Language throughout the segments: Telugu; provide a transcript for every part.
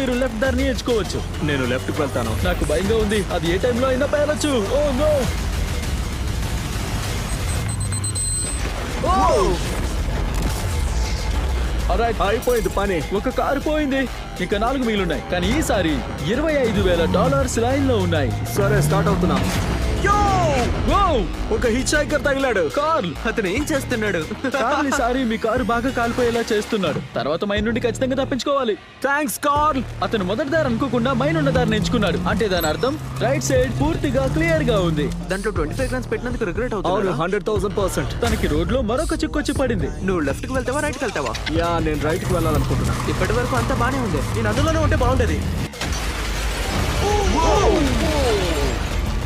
మీరు లెఫ్ట్ దారిని ఎంచుకోవచ్చు. నేను లెఫ్ట్ కి వెళ్తాను. నాకు భయంగా ఉంది, అది ఏ టైంలో అయినా పేలొచ్చు. Oh no! ఆల్రైట్, అయిపోయింది పని. ఒక కారు పోయింది, ఇంకా 4 మిగిలిన్నాయి. కానీ ఈసారి $25,000 లైన్ లో ఉన్నాయి. సరే స్టార్ట్ అవుతున్నా. వావ్! ఒక హిచ్ హైకర్ తగిలాడు. కార్ల్, అతను ఏం చేస్తున్నాడు? కార్ల్ ఈసారి మీ కారు బాగా కాలిపోయేలా చేస్తున్నాడు. తర్వాత మైన్ నుండి ఖచ్చితంగా తప్పించుకోవాలి. Thanks Karl. అతను మొదటి దారి అనుకోకుండా మైన్ ఉన్న దారిని ఎంచుకున్నాడు. అంటే దాని అర్థం రైట్ సైడ్ పూర్తిగా క్లియర్ గా ఉంది. దాంట్లో 25 గ్రామ్స్ పెట్టినందుకు రిగ్రెట్ అవును, అవుతుంది. 100,000%. తనకి రోడ్ లో మరొక చిక్కొచ్చి పడింది. నువ్వు లెఫ్ట్ కి వెళ్తావా రైట్ కి వెళ్తావా? యా, నేను రైట్ కి వెళ్ళాలనుకుంటున్నా. ఇప్పటి వరకు అంతా బానే ఉంది. నేను అందులోనే ఉంటే బాగుంటది.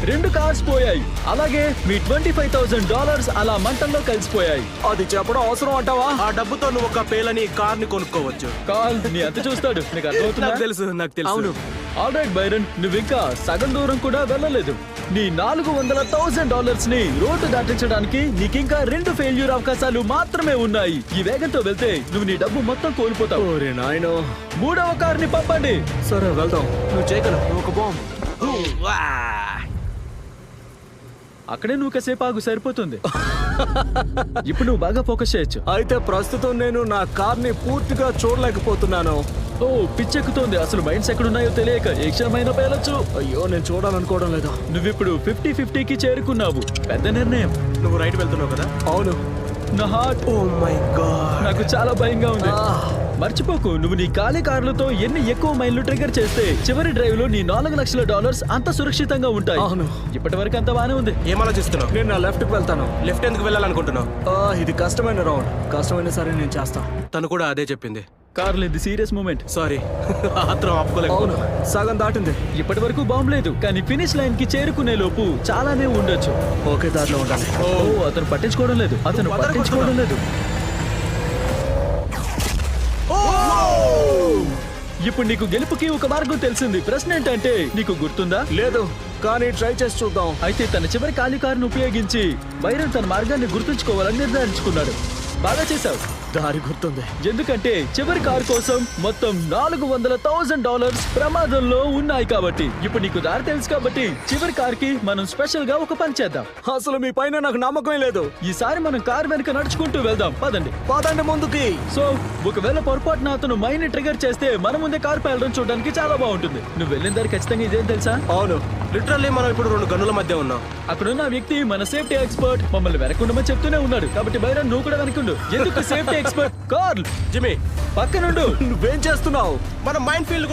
2 కార్స్ పోయాయి. అలాగే మీ $25,000 అలా మంటల్లో కలిసిపోయాయి. అది చెప్పడం అవసరం అంటావా? ఆ డబ్బుతో నువ్వు ఒక పేలని కార్ ని కొనుక్కోవచ్చు. కార్ల్ నీ అంత చూస్తాడు, నీకు అర్థమవుతుందా? నాకు తెలుసు. అవును. ఆల్రైట్ బైరన్, నువ్వు ఇంకా సగం దూరం కూడా వెళ్ళలేదు. నీ $400,000 ని రోడ్డు దాటించడానికి నీకింకా 2 ఫెయిల్యూర్ అవకాశాలు మాత్రమే ఉన్నాయి. ఈ వేగంతో వెళ్తే నువ్వు నీ డబ్బు మొత్తం కోల్పోతావు. ఓరే నాయనో. 3వ కార్ని పంపండి. సరే వెళ్దాం. నువ్వు చేయగలవు. నువ్వు ఒక బాంబ్. అక్కడే నువ్వు కాసేపు ఆగు, సరిపోతుంది. ఇప్పుడు నువ్వు బాగా ఫోకస్ చేయొచ్చు. అయితే ప్రస్తుతం నేను నా కార్ ని పూర్తిగా చూడలేకపోతున్నాను. ఓ పిచ్చెక్కుతోంది. అసలు మైండ్స్ ఎక్కడున్నాయో తెలియక ఏ క్షణమైనా పేలొచ్చు. అయ్యో, నేను చూడాలనుకోవడం లేదు. నువ్విప్పుడు 50-50కి చేరుకున్నావు. పెద్ద నిర్ణయం. నువ్వు రైట్ వెళ్తున్నావు కదా? అవును. నా హార్ట్, ఓ మై గాడ్. నాకు చాలా భయంగా ఉంది. మర్చిపోకు, నువ్వు నీ ఖాళీ కార్లతో ఎన్ని ఎక్కువ మైళ్ళు ట్రిగర్ చేస్తే చివరి డ్రైవ్ లో నీ $4,00,000 అంత సురక్షితంగా ఉంటాయి. అవును. ఇప్పటి వరకు అంత బానే ఉంది. ఏం ఆలోచిస్తున్నావు? నేను నా లెఫ్ట్ కి వెళ్తాను. లెఫ్ట్ ఎందుకు వెళ్ళాలనుకుంటున్నావు? ఇది కష్టమైన రౌండ్. కష్టమైన సరే నేను చేస్తా. తను కూడా అదే చెప్పింది. కార్లు, ఇది సీరియస్ మూమెంట్. సారీ, ఆత్రం ఆపుకోలేదు. అవును, సగం దాటింది. ఇప్పటి వరకు బాంబు లేదు, కానీ ఫినిష్ లైన్ కి చేరుకునే లోపు చాలానే ఉండొచ్చు. ఒకే దారిలో ఉండాలి. ఓ, అతను పట్టించుకోవడం లేదు. ఇప్పుడు నీకు గెలుపుకి ఒక మార్గం తెలిసింది. ప్రశ్న ఏంటంటే, నీకు గుర్తుందా? లేదు, కానీ ట్రై చేసి చూద్దాం. అయితే తన చివరి ఖాళీ కారును ఉపయోగించి బైరన్ తన మార్గాన్ని గుర్తుంచుకోవాలని నిర్ధారించుకున్నాడు. బాగా చేశావు. దారి గుర్తుంది. ఎందుకంటే చివరి కారు కోసం మొత్తం $400,000 ప్రమాదంలో ఉన్నాయి కాబట్టి. ఇప్పుడు నీకు దారి తెలుసు కాబట్టి చివరి కార్ కి మనం స్పెషల్ గా ఒక పని చేద్దాం. అసలు మీ పైన నాకు నమ్మకం లేదు. ఈసారి మనం కార్ వెనక నడుచుకుంటూ వెళ్దాం. పదండి. పదండి ముందుకి. సో ఒకవేళ పొరపాటున అతను మైన్ ట్రిగర్ చేస్తే మన ముందే కార్ పేలడం చూడడానికి చాలా బాగుంటుంది. నువ్వు వెళ్ళిన దారి ఖచ్చితంగా ఇదేం తెలుసా? అవును. లిటరల్లీ మనం ఇప్పుడు 2 గన్నుల మధ్య ఉన్నాం. అక్కడున్న వ్యక్తి మన సేఫ్టీ ఎక్స్పర్ట్. మమ్మల్ని వెనకుండమని చెప్తూనే ఉన్నాడు. కాబట్టి బైరన్, నువ్వు కూడా వెనకుండు. ఎందుకు సేఫ్టీ ఎక్స్పర్ట్? కార్ల్, జిమ్మీ, పక్కనుండు. నువ్వేం చేస్తున్నావు? మనం మైండ్ ఫీల్డ్